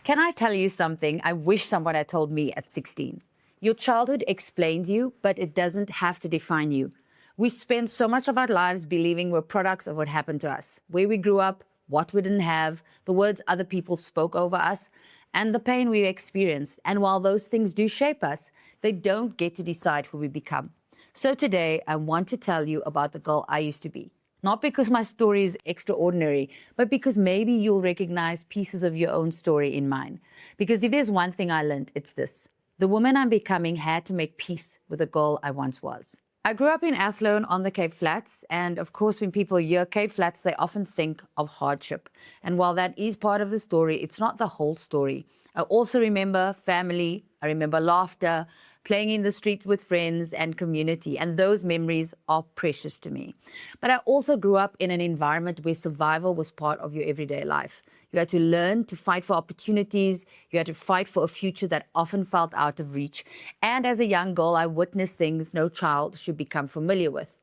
Can I tell you something I wish someone had told me at 16? Your childhood explains you, but it doesn't have to define you. We spend so much of our lives believing we're products of what happened to us, where we grew up, what we didn't have, the words other people spoke over us, and the pain we experienced. And while those things do shape us, they don't get to decide who we become. So today, I want to tell you about the girl I used to be. Not because my story is extraordinary, but because maybe you'll recognize pieces of your own story in mine. Because if there's one thing I learned, it's this. The woman I'm becoming had to make peace with the girl I once was. I grew up in Athlone on the Cape Flats, and of course when people hear Cape Flats, they often think of hardship. And while that is part of the story, it's not the whole story. I also remember family, I remember laughter, playing in the street with friends and community, and those memories are precious to me. But I also grew up in an environment where survival was part of your everyday life. You had to learn to fight for opportunities. You had to fight for a future that often felt out of reach. And as a young girl, I witnessed things no child should become familiar with.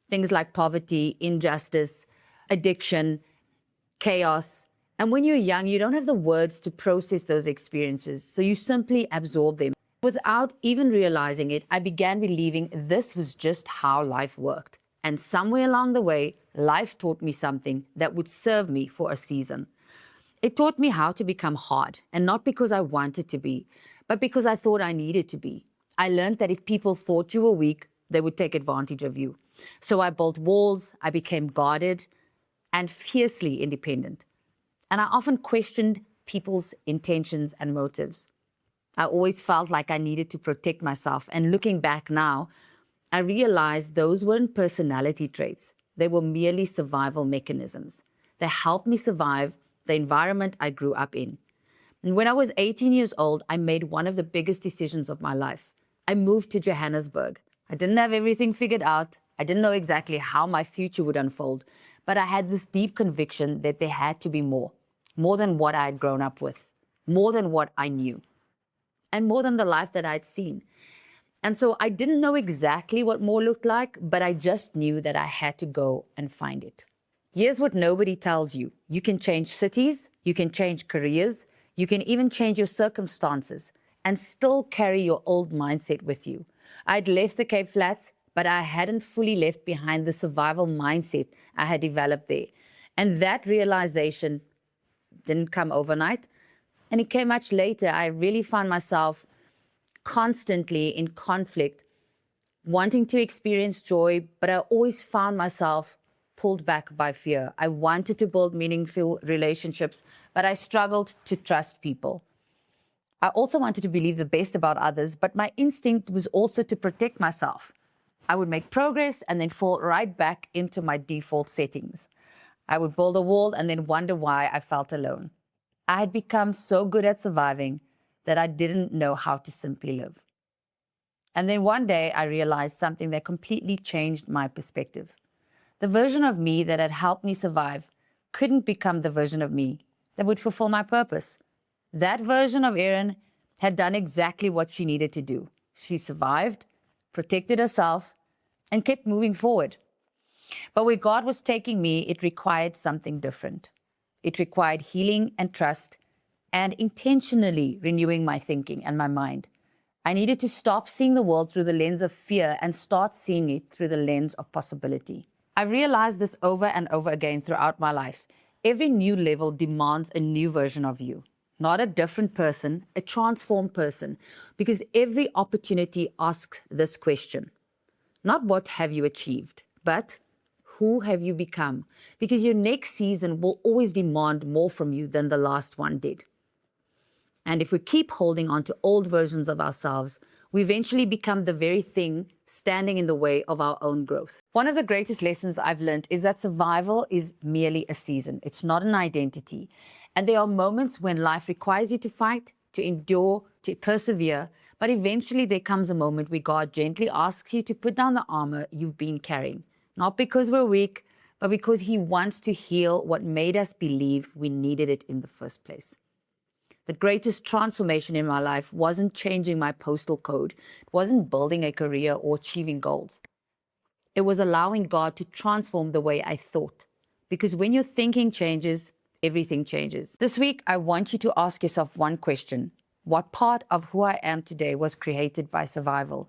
Things like poverty, injustice, addiction, chaos. And when you're young, you don't have the words to process those experiences, so you simply absorb them. Without even realizing it, I began believing this was just how life worked. And somewhere along the way, life taught me something that would serve me for a season. It taught me how to become hard, and not because I wanted to be, but because I thought I needed to be. I learned that if people thought you were weak, they would take advantage of you. So I built walls, I became guarded and fiercely independent. And I often questioned people's intentions and motives. I always felt like I needed to protect myself. And looking back now, I realized those weren't personality traits. They were merely survival mechanisms. They helped me survive the environment I grew up in. And when I was 18 years old, I made one of the biggest decisions of my life. I moved to Johannesburg. I didn't have everything figured out. I didn't know exactly how my future would unfold, but I had this deep conviction that there had to be more than what I had grown up with, more than what I knew, and more than the life that I'd seen. And so I didn't know exactly what more looked like, but I just knew that I had to go and find it. Here's what nobody tells you. You can change cities, you can change careers, you can even change your circumstances and still carry your old mindset with you. I'd left the Cape Flats, but I hadn't fully left behind the survival mindset I had developed there. And that realization didn't come overnight. And it came much later. I really found myself constantly in conflict, wanting to experience joy, but I always found myself pulled back by fear. I wanted to build meaningful relationships, but I struggled to trust people. I also wanted to believe the best about others, but my instinct was also to protect myself. I would make progress and then fall right back into my default settings. I would build a wall and then wonder why I felt alone. I had become so good at surviving that I didn't know how to simply live. And then one day I realized something that completely changed my perspective. The version of me that had helped me survive couldn't become the version of me that would fulfill my purpose. That version of Erin had done exactly what she needed to do. She survived, protected herself, and kept moving forward. But where God was taking me, it required something different. It required healing and trust and intentionally renewing my thinking and my mind. I needed to stop seeing the world through the lens of fear and start seeing it through the lens of possibility. I realized this over and over again throughout my life. Every new level demands a new version of you, not a different person, a transformed person, because every opportunity asks this question. Not what have you achieved, but who have you become? Because your next season will always demand more from you than the last one did. And if we keep holding on to old versions of ourselves, we eventually become the very thing standing in the way of our own growth. One of the greatest lessons I've learned is that survival is merely a season. It's not an identity. And there are moments when life requires you to fight, to endure, to persevere. But eventually there comes a moment where God gently asks you to put down the armor you've been carrying. Not because we're weak, but because He wants to heal what made us believe we needed it in the first place. The greatest transformation in my life wasn't changing my postal code. It wasn't building a career or achieving goals. It was allowing God to transform the way I thought. Because when your thinking changes, everything changes. This week, I want you to ask yourself one question. What part of who I am today was created by survival?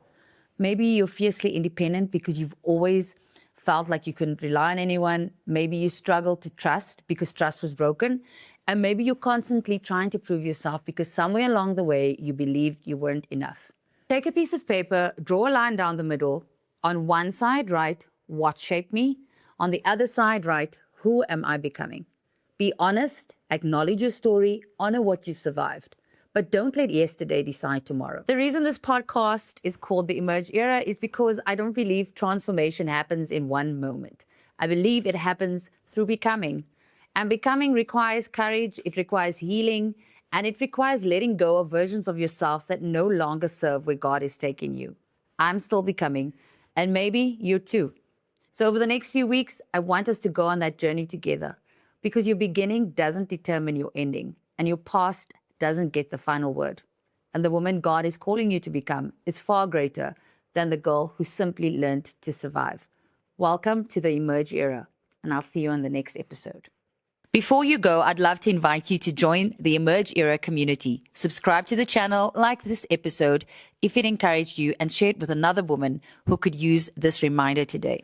Maybe you're fiercely independent because you've always felt like you couldn't rely on anyone. Maybe you struggled to trust because trust was broken. And maybe you're constantly trying to prove yourself because somewhere along the way, you believed you weren't enough. Take a piece of paper, draw a line down the middle. On one side, write, what shaped me? On the other side, write, who am I becoming? Be honest, acknowledge your story, honor what you've survived. But don't let yesterday decide tomorrow. The reason this podcast is called The Emerge Era is because I don't believe transformation happens in one moment. I believe it happens through becoming. And becoming requires courage, it requires healing, and it requires letting go of versions of yourself that no longer serve where God is taking you. I'm still becoming, and maybe you too. So over the next few weeks, I want us to go on that journey together, because your beginning doesn't determine your ending, and your past doesn't get the final word. And the woman God is calling you to become is far greater than the girl who simply learned to survive. Welcome to the Emerge Era, and I'll see you on the next episode. Before you go, I'd love to invite you to join the Emerge Era community. Subscribe to the channel, like this episode if it encouraged you, and share it with another woman who could use this reminder today.